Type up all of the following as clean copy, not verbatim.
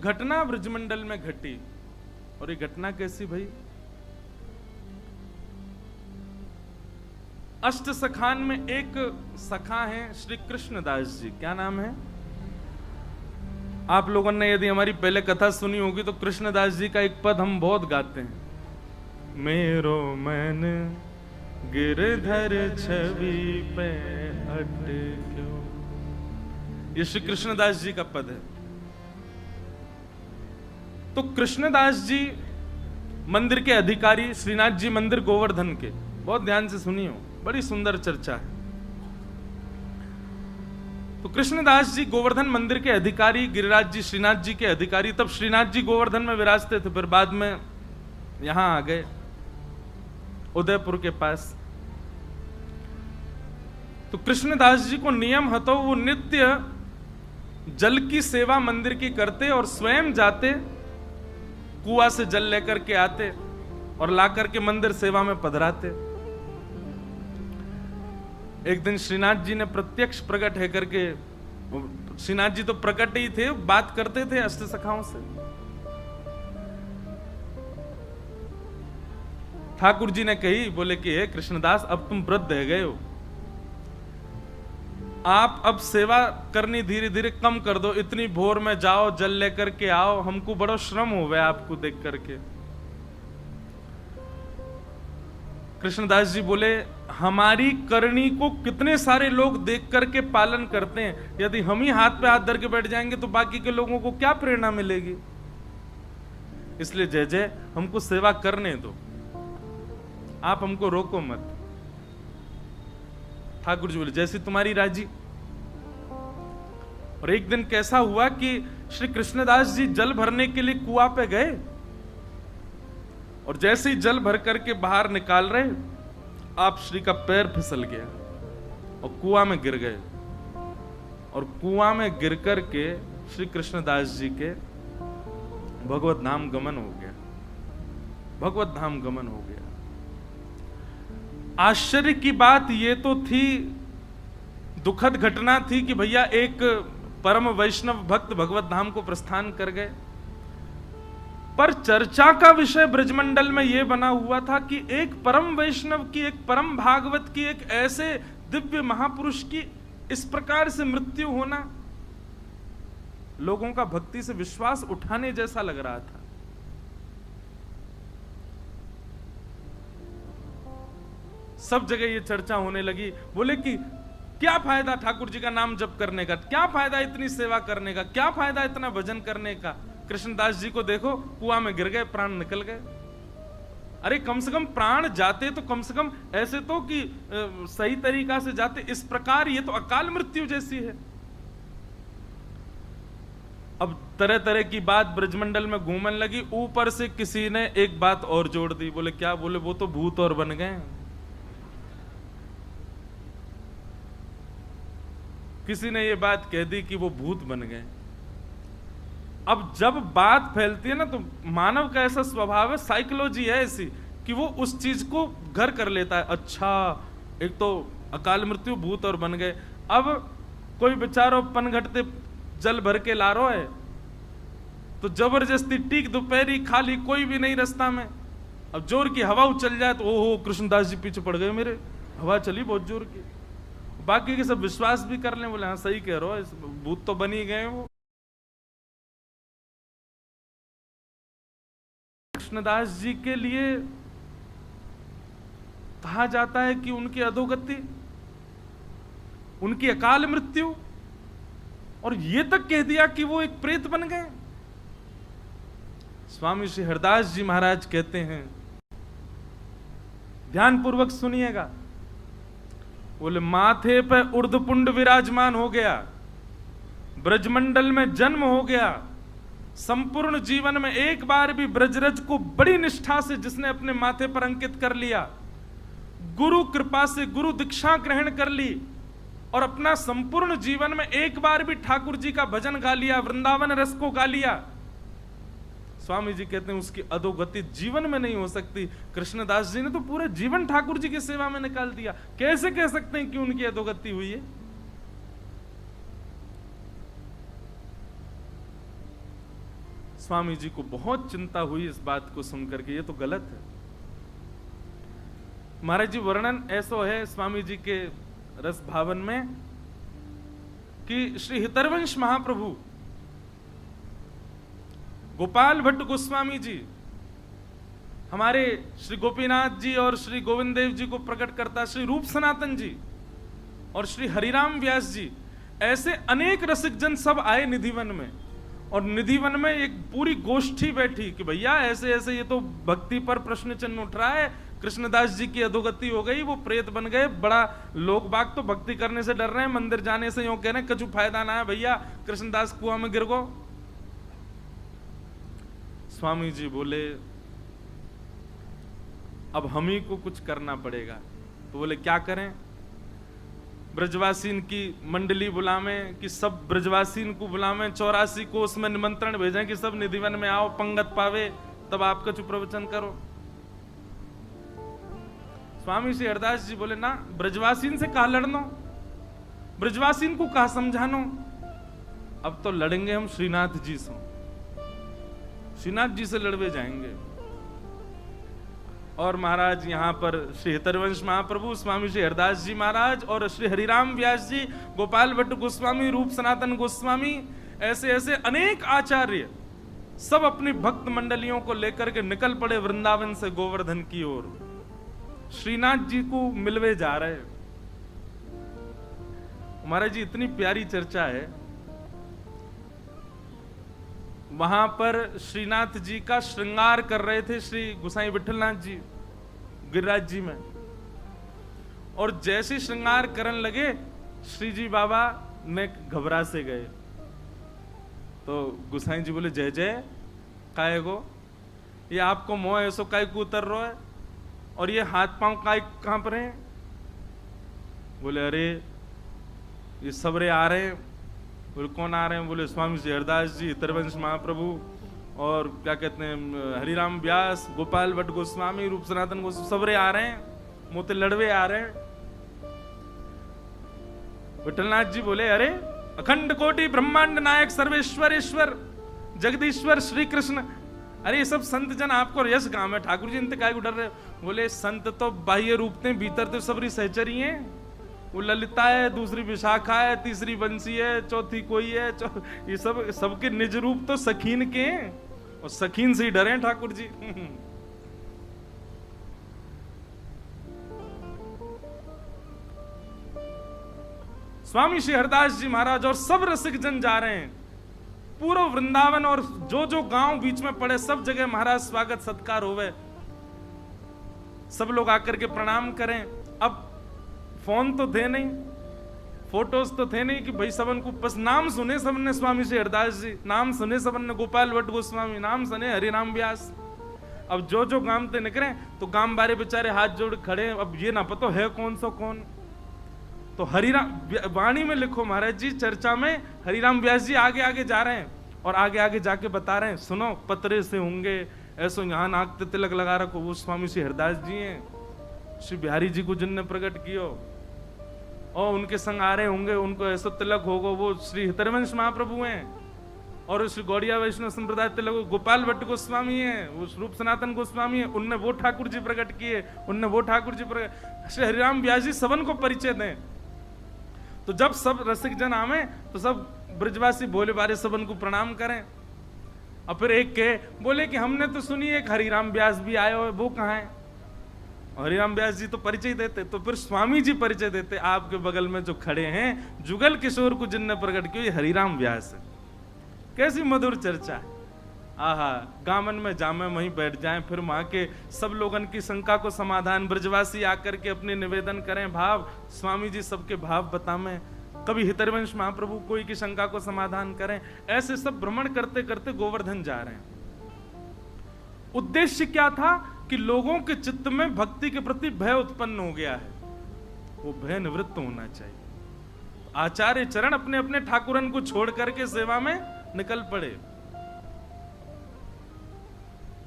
घटना ब्रजमंडल में घटी। और ये घटना कैसी भाई? अष्ट सखान में एक सखा हैं श्री कृष्णदास जी। क्या नाम है? आप लोगों ने यदि हमारी पहले कथा सुनी होगी तो कृष्णदास जी का एक पद हम बहुत गाते हैं, मेरो मन गिरधर छवि पे अटक्यो। ये श्री कृष्णदास जी का पद है। तो कृष्णदास जी मंदिर के अधिकारी, श्रीनाथ जी मंदिर गोवर्धन के, बहुत ध्यान से सुनियो, बड़ी सुंदर चर्चा है। तो कृष्णदास जी गोवर्धन मंदिर के अधिकारी, गिरिराज जी श्रीनाथ जी के अधिकारी। तब श्रीनाथ जी गोवर्धन में विराजते थे, फिर बाद में यहां आ गए उदयपुर के पास। तो कृष्णदास जी को नियम हतो, वो नित्य जल की सेवा मंदिर की करते और स्वयं जाते, कुआं से जल लेकर के आते और लाकर के मंदिर सेवा में पधराते। एक दिन श्रीनाथ जी ने प्रत्यक्ष प्रकट है करके, श्रीनाथ जी तो प्रकट ही थे, बात करते थे अष्ट सखाओं से। ठाकुर जी ने कही, बोले कि हे कृष्णदास, अब तुम वृद्ध रह गए हो, आप अब सेवा करनी धीरे धीरे कम कर दो। इतनी भोर में जाओ, जल लेकर के आओ, हमको बड़ा श्रम हो गया आपको देख करके। कृष्णदास जी बोले, हमारी करनी को कितने सारे लोग देख करके पालन करते हैं, यदि हम ही हाथ पे हाथ धर के बैठ जाएंगे तो बाकी के लोगों को क्या प्रेरणा मिलेगी? इसलिए जय जय, हमको सेवा करने दो, आप हमको रोको मत। ठाकुर जी बोले, जैसी तुम्हारी राजी। और एक दिन कैसा हुआ कि श्री कृष्णदास जी जल भरने के लिए कुआं पे गए और जैसे ही जल भर करके बाहर निकाल रहे, आप श्री का पैर फिसल गया और कुआं में गिर गए। और कुआं में गिर करके श्री कृष्णदास जी के भगवत धाम गमन हो गया, भगवत धाम गमन हो गया। आश्चर्य की बात ये तो थी, दुखद घटना थी कि भैया एक परम वैष्णव भक्त भगवत धाम को प्रस्थान कर गए, पर चर्चा का विषय ब्रजमंडल में यह बना हुआ था कि एक परम वैष्णव की, एक परम भागवत की, एक ऐसे दिव्य महापुरुष की इस प्रकार से मृत्यु होना लोगों का भक्ति से विश्वास उठाने जैसा लग रहा था। सब जगह ये चर्चा होने लगी। बोले कि क्या फायदा ठाकुर जी का नाम जप करने का, क्या फायदा इतनी सेवा करने का, क्या फायदा इतना भजन करने का। कृष्णदास जी को देखो, कुआं में गिर गए, प्राण निकल गए। अरे कम से कम प्राण जाते तो कम से कम ऐसे तो कि सही तरीका से जाते, इस प्रकार ये तो अकाल मृत्यु जैसी है। अब तरह तरह की बात ब्रजमंडल में घूमने लगी। ऊपर से किसी ने एक बात और जोड़ दी। बोले क्या? बोले वो तो भूत और बन गए। किसी ने ये बात कह दी कि वो भूत बन गए। अब जब बात फैलती है ना, तो मानव का ऐसा स्वभाव है, साइकोलॉजी है ऐसी कि वो उस चीज को घर कर लेता है। अच्छा, एक तो अकाल मृत्यु, भूत और बन गए। अब कोई बेचारो पनघटते जल भर के ला रहा है, तो जबरदस्ती टीक दोपहरी खाली, कोई भी नहीं रास्ता में। अब जोर की हवा उछल जाए तो ओहो कृष्णदास जी पीछे पड़ गए मेरे, हवा चली बहुत जोर की। बाकी के सब विश्वास भी कर लें, बोले हाँ सही कह रहे हो, भूत तो बन ही गए वो। कृष्णदास जी के लिए कहा जाता है कि उनकी अधोगति, उनकी अकाल मृत्यु, और ये तक कह दिया कि वो एक प्रेत बन गए। स्वामी श्री हरदास जी महाराज कहते हैं, ध्यानपूर्वक सुनिएगा। बोले माथे पे ऊर्ध्वपुंड विराजमान हो गया, ब्रजमंडल में जन्म हो गया, संपूर्ण जीवन में एक बार भी ब्रजरज को बड़ी निष्ठा से जिसने अपने माथे पर अंकित कर लिया, गुरु कृपा से गुरु दीक्षा ग्रहण कर ली और अपना संपूर्ण जीवन में एक बार भी ठाकुर जी का भजन गा लिया, वृंदावन रस को गा लिया, स्वामी जी कहते हैं उसकी अधोगति जीवन में नहीं हो सकती। कृष्णदास जी ने तो पूरे जीवन ठाकुर जी की सेवा में निकाल दिया, कैसे कह सकते हैं कि उनकी अधोगति हुई है? स्वामी जी को बहुत चिंता हुई इस बात को सुनकर के, ये तो गलत है। महाराज जी वर्णन ऐसा है स्वामी जी के रस भावन में कि श्री हितरवंश महाप्रभु गोपाल भट्ट गोस्वामी जी हमारे श्री गोपीनाथ जी और श्री गोविंद देव जी को प्रकट करता श्री रूप सनातन जी और श्री हरिराम व्यास जी, ऐसे अनेक रसिक जन सब आए निधिवन में, और निधिवन में एक पूरी गोष्ठी बैठी कि भैया ऐसे ऐसे ये तो भक्ति पर प्रश्न चिन्ह उठ रहा है, कृष्णदास जी की अधोगति हो गई, वो प्रेत बन गए, बड़ा लोग बाग तो भक्ति करने से डर रहे हैं, मंदिर जाने से यूं कह रहे हैं कछु फायदा ना है भैया, कृष्णदास कुआं में गिर गो। स्वामी जी बोले अब हम ही को कुछ करना पड़ेगा। तो बोले क्या करें? ब्रजवासीन की मंडली बुलावें कि सब ब्रजवासीन को बुलावें, 84 को उसमें निमंत्रण भेजें कि सब निधिवन में आओ, पंगत पावे, तब आपका चुप प्रवचन करो। स्वामी श्री हरदास जी बोले ना, ब्रजवासीन से कहा लड़नो, ब्रजवासीन को कहा समझानो, अब तो लड़ेंगे हम श्रीनाथ जी से, श्रीनाथ जी से लड़वे जाएंगे। और महाराज यहाँ पर श्री हितरवंश महाप्रभु, स्वामी श्री हरदास जी महाराज और श्री हरिराम व्यास जी, गोपाल भट्ट गोस्वामी, रूप सनातन गोस्वामी, ऐसे ऐसे अनेक आचार्य सब अपनी भक्त मंडलियों को लेकर के निकल पड़े वृंदावन से गोवर्धन की ओर, श्रीनाथ जी को मिलवे जा रहे। महाराज जी इतनी प्यारी चर्चा है, वहां पर श्रीनाथ जी का श्रृंगार कर रहे थे श्री गोसाई विठलनाथ जी गिरिराज जी में, और जैसे श्रृंगार करने लगे श्री जी बाबा ने घबरा से गए। तो गोसाई जी बोले जय जय काय गो, ये आपको मोह ऐसो काय को उतर रहा है, और ये हाथ पांव काय कहां पर हैं? बोले अरे ये सबरे आ रहे हैं। बोले कौन आ रहे हैं? बोले स्वामी श्री हरदास जी, हितरवंश महाप्रभु और क्या कहते हैं हरिराम व्यास, गोपाल भट्ट गोस्वामी, रूप सनातन गोस्वामी, सबरे आ रहे हैं, मोते लड़वे आ रहे हैं। विठलनाथ जी बोले अरे अखंड कोटि ब्रह्मांड नायक सर्वेश्वर ईश्वर जगदीश्वर श्री कृष्ण, अरे ये सब संत जन आपको यश गांव है, ठाकुर जी इनते काय को डर रहे? बोले संत तो बाह्य रूप थे, भीतर तो सबरी सहचरी हैं। वो ललिता है, दूसरी विशाखा है, तीसरी बंसी है, चौथी कोई है, ये सब सबके निज रूप तो सखीन के हैं, और सखीन से ही डरे ठाकुर जी। स्वामी श्री हरदास जी महाराज और सब रसिक जन जा रहे हैं, पूरा वृंदावन और जो जो गांव बीच में पड़े सब जगह महाराज स्वागत सत्कार होवे, सब लोग आकर के प्रणाम करें। अब फोन तो थे नहीं, फोटोज तो थे नहीं कि भाई सबन को बस नाम सुने सबन ने स्वामी श्री हरदास जी, नाम सुने सबन ने गोपाल भट्ट गोस्वामी, नाम सुने हरिराम व्यास। अब जो जो गांव ते निकले तो गांव बारे बेचारे हाथ जोड़ खड़े, अब ये ना पता है कौन सा कौन। तो हरिराम वाणी में लिखो महाराज जी, चर्चा में हरिराम व्यास जी आगे आगे जा रहे हैं और आगे आगे जाके बता रहे हैं, सुनो पतरे से होंगे ऐसो, यहाँ नाक ते तिलक लगा रखो, वो स्वामी श्री हरदास जी हैं, श्री बिहारी जी को जिनने प्रकट कियो, और उनके संग आ रहे होंगे, उनको ऐसा तिलक होगा, वो श्री हितरवंश महाप्रभु हैं, और श्री गौड़िया वैष्णव संप्रदाय तिलक गोपाल भट्ट गोस्वामी हैं, वो रूप सनातन गोस्वामी हैं, उनने वो ठाकुर जी प्रकट किए, उनने वो ठाकुर जी प्रकट, श्री हरिराम व्यास जी सबन को परिचय दें। तो जब सब रसिक जन आवे तो सब ब्रजवासी भोले बारे सबन को प्रणाम करें। और फिर एक के बोले कि हमने तो सुनी एक हरिराम व्यास भी आए हो, वो कहाँ है? हरिराम व्यास जी तो परिचय देते, तो फिर स्वामी जी परिचय देते, आपके बगल में जो खड़े हैं जुगल किशोर को जिनने प्रकट किया, ये हरिराम व्यास है। कैसी मधुर चर्चा है, आहा, गामन में जामे वहीं बैठ जाएं, फिर वहां के सब लोगन की शंका को समाधान, ब्रजवासी आकर के अपने निवेदन करें, भाव स्वामी जी सबके भाव बतावें, कभी हितरवंश महाप्रभु कोई की शंका को समाधान करें, ऐसे सब भ्रमण करते करते गोवर्धन जा रहे हैं। उद्देश्य क्या था कि लोगों के चित्त में भक्ति के प्रति भय उत्पन्न हो गया है, वो भय निवृत्त होना चाहिए। आचार्य चरण अपने अपने ठाकुरन को छोड़ करके सेवा में निकल पड़े।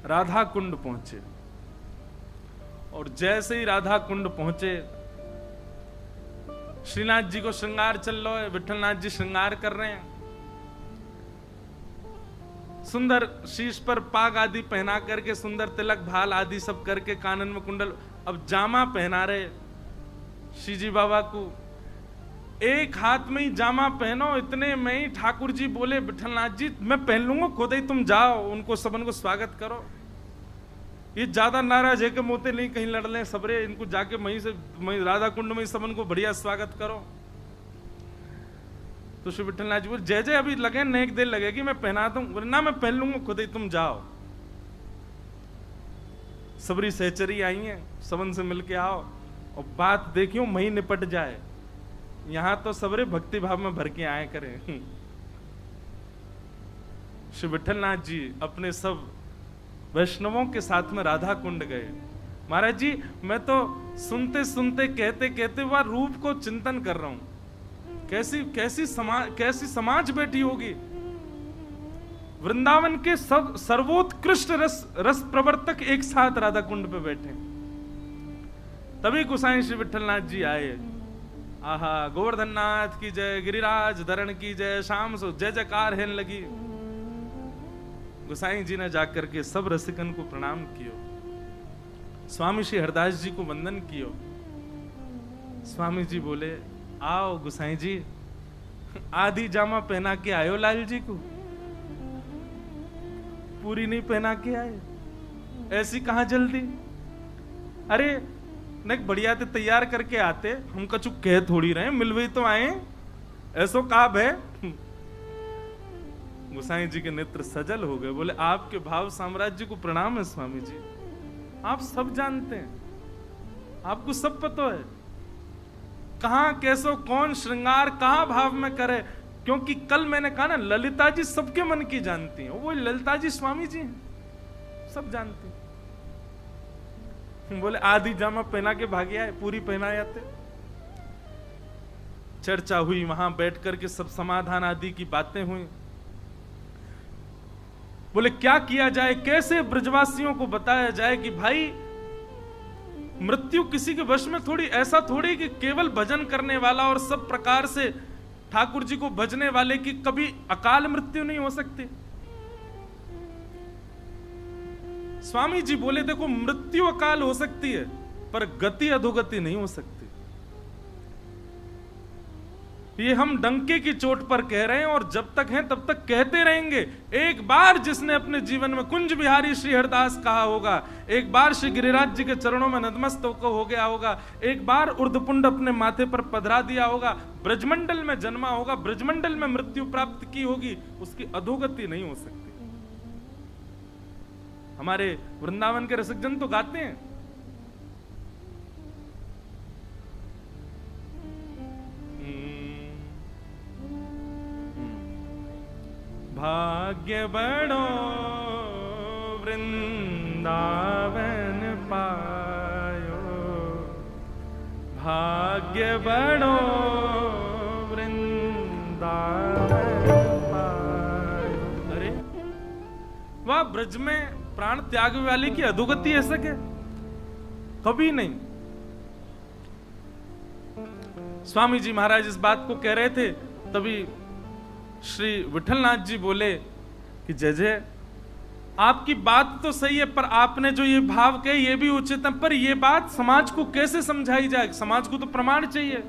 राधा कुंड पहुंचे, और जैसे ही राधा कुंड पहुंचे, श्रीनाथ जी को श्रृंगार चल रहा है, विठलनाथ जी श्रृंगार कर रहे हैं। सुंदर शीश पर पाग आदि पहना करके, सुंदर तिलक भाल आदि सब करके, कानन में कुंडल, अब जामा पहना रहे श्रीजी बाबा को। एक हाथ में ही जामा पहनो, इतने में ही ठाकुर जी बोले विठलनाथ जी मैं पहन लूंगा, खुद ही तुम जाओ, उनको सबन को स्वागत करो। ये ज्यादा नाराज है कि मोते नहीं कहीं लड़ लें सबरे, इनको जाके वहीं से राधा कुंड में सबन को बढ़िया स्वागत करो। तो श्री विठलनाथ जी बोले जय जय अभी लगे, नेक देर लगेगी, मैं पहना दूं। बोले ना मैं पहन लूंगा, खुद ही तुम जाओ। सबरी सहचरी आई है, सबन से मिलके आओ और बात देखियो वहीं निपट जाए। यहां तो सबरे भक्ति भाव में भर के आए करें। श्री विठलनाथ जी अपने सब वैष्णवों के साथ में राधा कुंड गए। महाराज जी मैं तो सुनते सुनते कहते कहते वह रूप को चिंतन कर रहा हूं। कैसी समाज बैठी होगी। वृंदावन के सब सर्वोत्कृष्ट रस प्रवर्तक एक साथ राधा कुंड पे बैठे। तभी गोसाई श्री विठलनाथ जी आए। आहा, गोवर्धन नाथ की जय, गिरिराज धरण की जय, शाम सो जय जयकार है लगी। गोसाई जी ने जाकर के सब रसिकन को प्रणाम कियो, स्वामी श्री हरदास जी को वंदन कियो। स्वामी जी बोले आओ गोसाई जी, आधी जामा पहना के आयो लाल जी को, पूरी नहीं पहना के आए, ऐसी कहां जल्दी। अरे न बढ़िया ते तैयार करके आते, हम कछु कह थोड़ी रहे, मिलवे तो आए, ऐसो काब है। गोसाई जी के नेत्र सजल हो गए। बोले आपके भाव साम्राज्य को प्रणाम है स्वामी जी, आप सब जानते हैं, आपको सब पता है कहां कैसो कौन श्रृंगार कहां भाव में करे। क्योंकि कल मैंने कहा ना ललिता जी सबके मन की जानती हैं, वो ललिता जी स्वामी जी हैं, सब जानती हैं। बोले आधी जामा पहना के भागे आए, पूरी पहना आते। चर्चा हुई, वहां बैठ करके सब समाधान आदि की बातें हुई। बोले क्या किया जाए, कैसे ब्रजवासियों को बताया जाए कि भाई मृत्यु किसी के वश में थोड़ी, ऐसा थोड़ी कि केवल भजन करने वाला और सब प्रकार से ठाकुर जी को भजने वाले की कभी अकाल मृत्यु नहीं हो सकती। स्वामी जी बोले देखो मृत्यु अकाल हो सकती है पर गति अधोगति नहीं हो सकती। ये हम डंके की चोट पर कह रहे हैं और जब तक हैं तब तक कहते रहेंगे। एक बार जिसने अपने जीवन में कुंज बिहारी श्री हरदास कहा होगा, एक बार श्री गिरिराज जी के चरणों में नतमस्तक हो गया होगा, एक बार उर्धपुंड अपने माथे पर पधरा दिया होगा, ब्रजमंडल में जन्मा होगा, ब्रजमंडल में मृत्यु प्राप्त की होगी, उसकी अधोगति नहीं हो सकती। हमारे वृंदावन के रसिकजन तो गाते हैं, भाग्य बड़ो वृंदावन पायो, भाग्य बड़ो वृंदावन पायो। अरे वाह, ब्रज में प्राण त्याग वाले की अधोगति ऐसा क्या? कभी नहीं। स्वामी जी महाराज इस बात को कह रहे थे, तभी श्री विठलनाथ जी बोले कि जय जय, आपकी बात तो सही है पर आपने जो ये भाव कहे ये भी उचित है, पर ये बात समाज को कैसे समझाई जाए? समाज को तो प्रमाण चाहिए।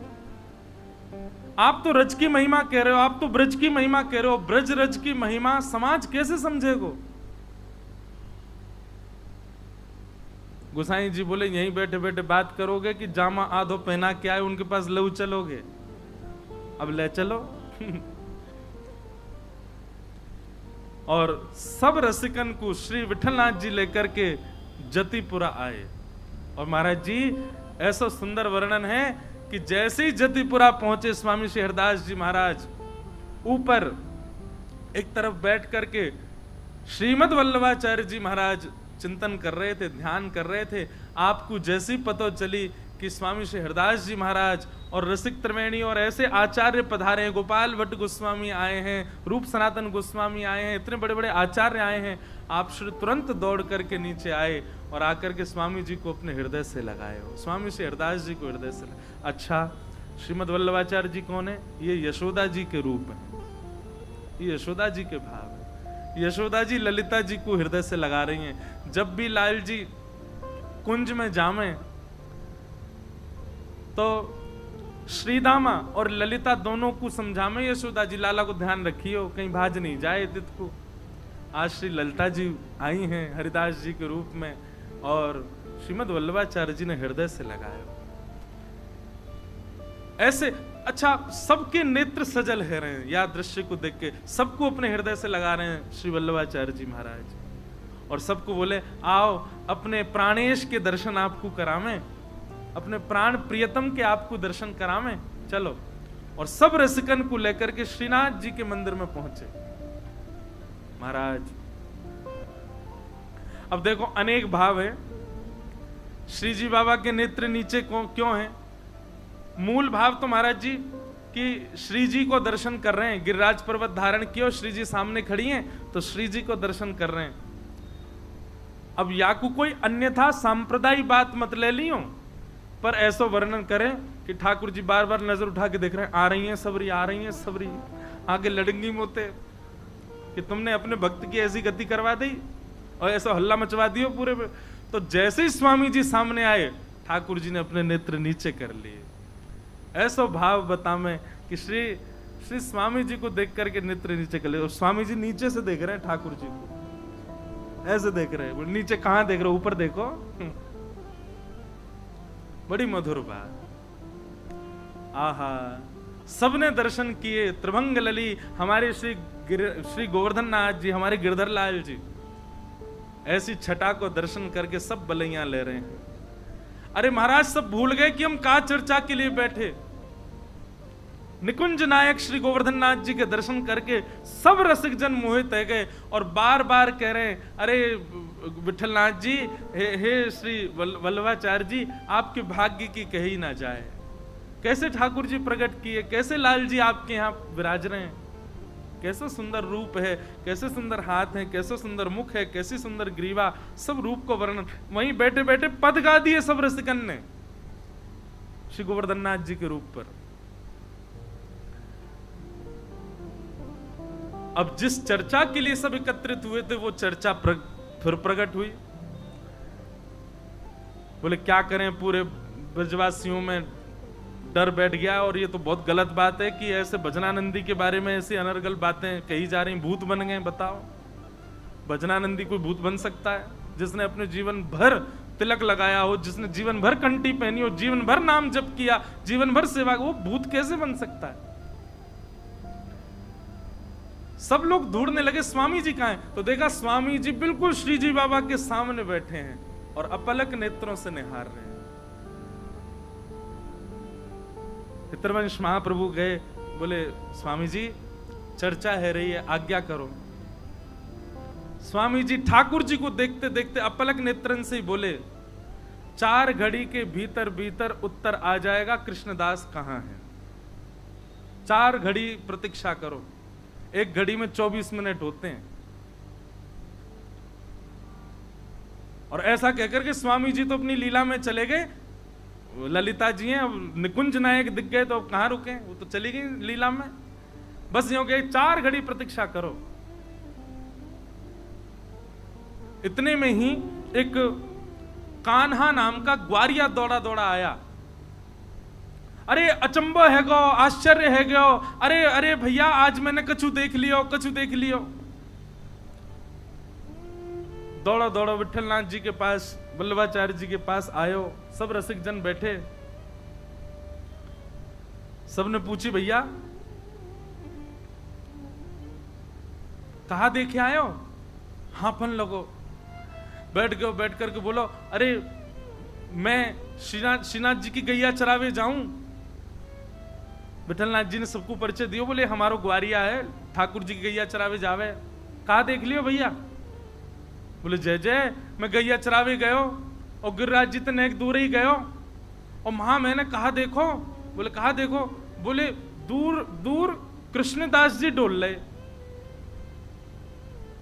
आप तो रज की महिमा कह रहे हो, आप तो ब्रज की महिमा कह रहे हो, ब्रज रज की महिमा समाज कैसे समझेगा? गोसाई जी बोले यहीं बैठे बैठे बात करोगे कि जामा आधो पहना के आए उनके पास लऊ चलोगे? अब ले चलो। और सब रसिकन को श्री विठलनाथ जी लेकर के जतिपुरा आए। और महाराज जी ऐसा सुंदर वर्णन है कि जैसे ही जतिपुरा पहुंचे स्वामी श्री हरदास जी महाराज ऊपर एक तरफ बैठ करके श्रीमद् वल्लभाचार्य जी महाराज चिंतन कर रहे थे, ध्यान कर रहे थे। आपको जैसी पता चली कि स्वामी श्री हरदास जी महाराज और रसिक त्रिवेणी और ऐसे आचार्य पधारे हैं, गोपाल भट्ट गोस्वामी आए हैं, रूप सनातन गोस्वामी आए हैं, इतने बड़े बड़े आचार्य आए हैं, आप श्री तुरंत दौड़ करके नीचे आए और आकर के स्वामी जी को अपने हृदय से लगाए हो। स्वामी श्री हरदास जी को हृदय से अच्छा, श्रीमद् वल्लभाचार्य जी कौन है? ये यशोदा जी के रूप है, ये यशोदा जी के भाव है। यशोदा जी ललिता जी को हृदय से लगा रही हैं। जब भी लाल जी कुंज में जामे तो श्रीदामा और ललिता दोनों को समझामे, यशोदा जी लाला को ध्यान रखियो कहीं भाज नहीं जाए तित को। आज श्री ललिता जी आई हैं हरिदास जी के रूप में और श्रीमद वल्लभाचार्य जी ने हृदय से लगाया ऐसे। अच्छा, सबके नेत्र सजल है रहे हैं या दृश्य को देख के, सबको अपने हृदय से लगा रहे हैं श्री वल्लभाचार्य जी महाराज, और सबको बोले आओ अपने प्राणेश के दर्शन आपको करावें, अपने प्राण प्रियतम के आपको दर्शन करावें, चलो। और सब रसिकन को लेकर के श्रीनाथ जी के मंदिर में पहुंचे महाराज। अब देखो अनेक भाव है, श्री जी बाबा के नेत्र नीचे क्यों हैं? मूल भाव तो महाराज जी कि श्री जी को दर्शन कर रहे हैं, गिरिराज पर्वत धारण किया, श्री जी सामने खड़ी हैं तो श्री जी को दर्शन कर रहे हैं। अब या को कोई अन्यथा सांप्रदायिक बात मत ले लियो, पर ऐसा वर्णन करें कि ठाकुर जी बार बार नजर उठा के देख रहे हैं, आ रही हैं सबरी, आ रही हैं सबरी, आगे लड़ंगी मोते कि तुमने अपने भक्त की ऐसी गति करवा दी और ऐसा हल्ला मचवा दियो पूरे पे। तो जैसे ही स्वामी जी सामने आए ठाकुर जी ने अपने नेत्र नीचे कर लिए। ऐसा भाव बता मैं कि श्री स्वामी जी को देख करके नेत्र नीचे कर लिए, और स्वामी जी नीचे से देख रहे हैं ठाकुर जी को, ऐसे देख रहे हैं। नीचे कहां देख रहे हो, ऊपर देखो। बड़ी मधुर बात। आहा, सबने दर्शन किए। त्रिभंग लली हमारे श्री गोवर्धन नाथ जी, हमारे गिरधर लाल जी, ऐसी छटा को दर्शन करके सब बलैयां ले रहे हैं। अरे महाराज सब भूल गए कि हम का चर्चा के लिए बैठे। निकुंज नायक श्री गोवर्धन नाथ जी के दर्शन करके सब रसिक जन मोहित हो गए और बार बार कह रहे हैं, अरे विठल नाथ जी, हे श्री वल्लभाचार्य जी, आपके भाग्य की कही ना जाए। कैसे ठाकुर जी प्रकट किए, कैसे लाल जी आपके यहाँ विराज रहे हैं, कैसा सुंदर रूप है, कैसे सुंदर हाथ है, कैसे सुंदर मुख है, कैसी सुंदर ग्रीवा, सब रूप को वर्णन वहीं बैठे बैठे पद गा दिए सब रसिकन ने श्री गोवर्धन नाथ जी के रूप पर। अब जिस चर्चा के लिए सब एकत्रित हुए थे वो चर्चा फिर प्रकट हुई। बोले क्या करें, पूरे ब्रजवासियों में डर बैठ गया, और ये तो बहुत गलत बात है कि ऐसे भजनानंदी के बारे में ऐसी अनर्गल बातें कही जा रही, भूत बन गए। बताओ, भजनानंदी कोई भूत बन सकता है? जिसने अपने जीवन भर तिलक लगाया हो, जिसने जीवन भर कंठी पहनी हो, जीवन भर नाम जप किया, जीवन भर सेवा, वो भूत कैसे बन सकता है? सब लोग ढूंढने लगे स्वामी जी कहां हैं, तो देखा स्वामी जी बिल्कुल श्री जी बाबा के सामने बैठे हैं और अपलक नेत्रों से निहार रहे हैं। पितरवंश महाप्रभु गए, बोले स्वामी जी चर्चा है रही है, आज्ञा करो। स्वामी जी ठाकुर जी को देखते देखते अपलक नेत्रन से ही बोले, 4 घड़ी के भीतर भीतर उत्तर आ जाएगा कृष्णदास कहां है। 4 घड़ी प्रतीक्षा करो, 1 घड़ी में 24 मिनट होते हैं। और ऐसा कहकर के स्वामी जी तो अपनी लीला में चले गए। ललिता जी हैं, अब निकुंज नायक दिख गए तो कहां रुके, वो तो चली गई लीला में। बस यूं कहे 4 घड़ी प्रतीक्षा करो। इतने में ही एक कान्हा नाम का ग्वारिया दौड़ा दौड़ा आया। अरे अचंबो है गो, आश्चर्य है गो, अरे अरे भैया आज मैंने कछु देख लियो, कछु देख लियो। दौड़ो दौड़ो विठल नाथ जी के पास, वल्लभाचार्य जी के पास आयो। सब रसिक जन बैठे, सबने पूछी भैया कहा देखे आयो? हाफन लगो, बैठ गए, बैठ करके बोलो, अरे मैं श्रीनाथ जी की गैया चरावे जाऊं। विठल नाथ जी ने सबको परिचय दियो, बोले हमारो ग्वारिया है, ठाकुर जी की गैया चरावे जावे। कहा देख लियो भैया? बोले जय जय, मैं गैया चरावे गयो और गिरिराज जी तक दूर ही गयो और वहां मैंने कहा देखो। बोले कहा देखो? बोले दूर दूर कृष्णदास जी डोल रहे।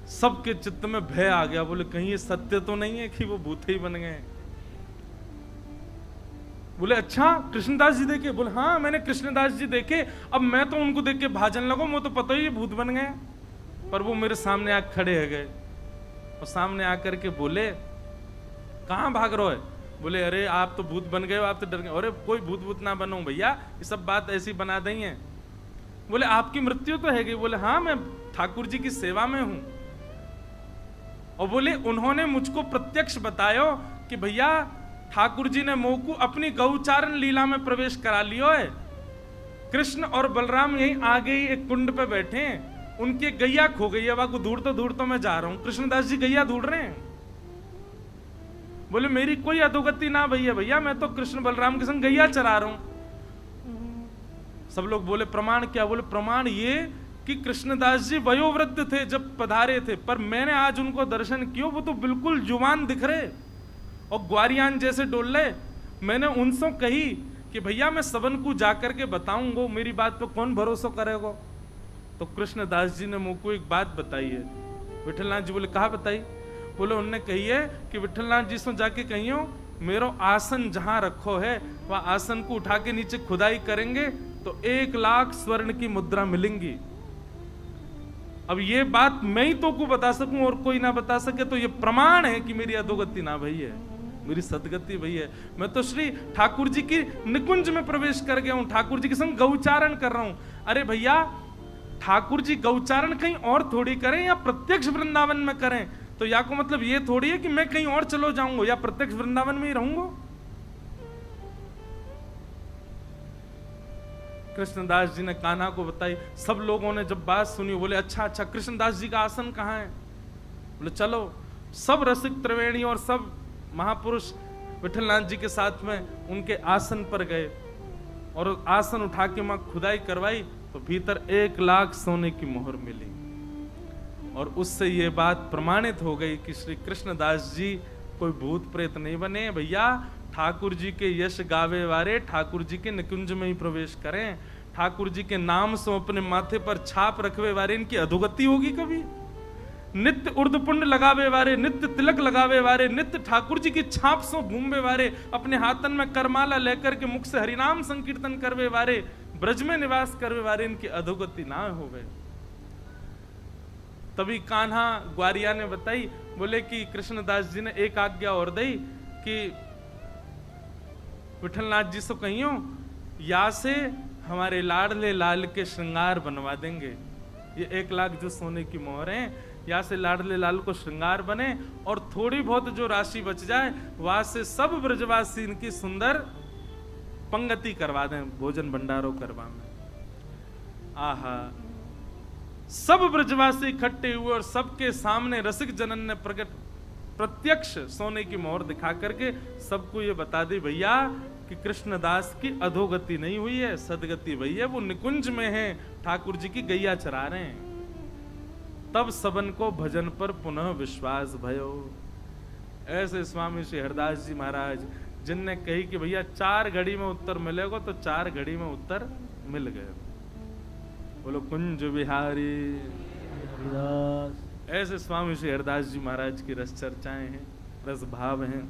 सबके चित्त में भय आ गया। बोले कहीं ये सत्य तो नहीं है कि वो भूत ही बन गए? बोले अच्छा कृष्णदास जी देखे? बोले हाँ मैंने कृष्णदास जी देखे, अब मैं तो उनको देख के भाजन लगो, वो तो पता ही भूत बन गए। पर वो मेरे सामने आके खड़े हो गए और सामने आकर के बोले, कहाँ भाग रहे हो? बोले अरे आप तो भूत बन गए हो, आप तो डर गए। अरे कोई भूत ना बनो भैया, ये सब बात ऐसी बना दी है। बोले आपकी मृत्यु तो है गई। बोले हाँ, मैं ठाकुर जी की सेवा में हूं। और बोले उन्होंने मुझको प्रत्यक्ष बतायो कि भैया ठाकुर जी ने मोकू अपनी गौचारण लीला में प्रवेश करा लियो है। कृष्ण और बलराम यहीं आगे ही एक कुंड पे बैठे हैं, उनकी गैया खो गई है, वाकू ढूंढतो मैं जा रहा हूं। कृष्णदास जी गैया ढूंढ रहे हैं। बोले मेरी कोई अधोगति ना भैया, मैं तो कृष्ण बलराम के संग गैया चरा रहा हूं। सब लोग बोले प्रमाण क्या? बोले प्रमाण ये कि कृष्णदास जी वयोवृद्ध थे जब पधारे थे, पर मैंने आज उनको दर्शन किया, वो तो बिल्कुल जुवान दिख रहे और ग्वारियान जैसे डोल रहे। मैंने उनसे कही कि भैया मैं सबन को जाकर के बताऊंगा, मेरी बात पे कौन भरोसा करेगा? तो कृष्णदास जी ने मुझको एक बात बताई है। विठलनाथ जी बोले कहा बताई? बोले उनने कही है कि विठलनाथ जी से जाके कहियो मेरो आसन जहां रखो है वह आसन को उठा के नीचे खुदाई करेंगे तो 1 लाख स्वर्ण की मुद्रा मिलेंगी। अब ये बात मैं ही तो को बता सकूं और कोई ना बता सके, तो ये प्रमाण है कि मेरी अधोगति ना भई है, मेरी सदगति भई है। मैं तो श्री ठाकुर जी की निकुंज में प्रवेश कर गया हूं, ठाकुर जी के संग गौचारण कर रहा हूं। अरे भैया ठाकुर जी गौचारण कहीं और थोड़ी करें या प्रत्यक्ष वृंदावन में करें, तो या को मतलब ये थोड़ी है कि मैं कहीं और चलो जाऊंगा या प्रत्यक्ष वृंदावन में ही रहूंगा। कृष्णदास जी ने कान्हा को बताई। सब लोगों ने जब बात सुनी बोले अच्छा अच्छा, कृष्णदास जी का आसन कहाँ है? बोले चलो। सब रसिक त्रिवेणी और सब महापुरुष विठलनाथ जी के साथ में उनके आसन पर गए और आसन उठा के मां खुदाई करवाई तो भीतर 1 लाख सोने की मोहर मिली। और उससे ये बात प्रमाणित हो गई कि श्री कृष्णदास जी कोई भूत प्रेत नहीं बने भैया। ठाकुर जी के यश गावे वारे ठाकुर जी के निकुंज में ही प्रवेश करें। ठाकुर जी के नाम से अपने माथे पर छाप रखवे वारे इनकी अधोगति होगी कभी? नित्य उर्दपुंड लगावे वारे, नित्य तिलक लगावे वारे, नित्य ठाकुर जी की छाप सो घूमवे वारे, अपने हाथन में करमाला लेकर के मुख से हरिनाम संकीर्तन करवे वारे, ब्रज में निवास करवे वारे, इनकी अधोगति ना होवे। तभी कान्हा ग्वारिया ने बताई, बोले कि कृष्णदास जी ने एक आज्ञा और दी कि विठलनाथ जी से कहियो या से हमारे लाडले लाल के श्रृंगार बनवा देंगे। ये 1 लाख जो सोने की मोहर है, या से लाडले लाल को श्रृंगार बने और थोड़ी बहुत जो राशि बच जाए वहां से सब ब्रजवासी इनकी सुंदर पंगति करवा दें, भोजन भंडारो करवा में। आहा, सब ब्रजवासी इकट्ठे हुए और सबके सामने रसिक जनन ने प्रत्यक्ष सोने की मोहर दिखा करके सबको ये बता दी भैया कि कृष्णदास की अधोगति नहीं हुई है, सदगति हुई है। वो निकुंज में है, ठाकुर जी की गैया चरा रहे हैं। तब सबन को भजन पर पुनः विश्वास भयो। ऐसे स्वामी श्री हरदास जी महाराज जिनने कही कि भैया 4 घड़ी में उत्तर मिलेगा, तो 4 घड़ी में उत्तर मिल गए। बोलो कुंज बिहारी हरिदास। ऐसे स्वामी श्री हरदास जी महाराज की रस चर्चाएं हैं, रस भाव हैं।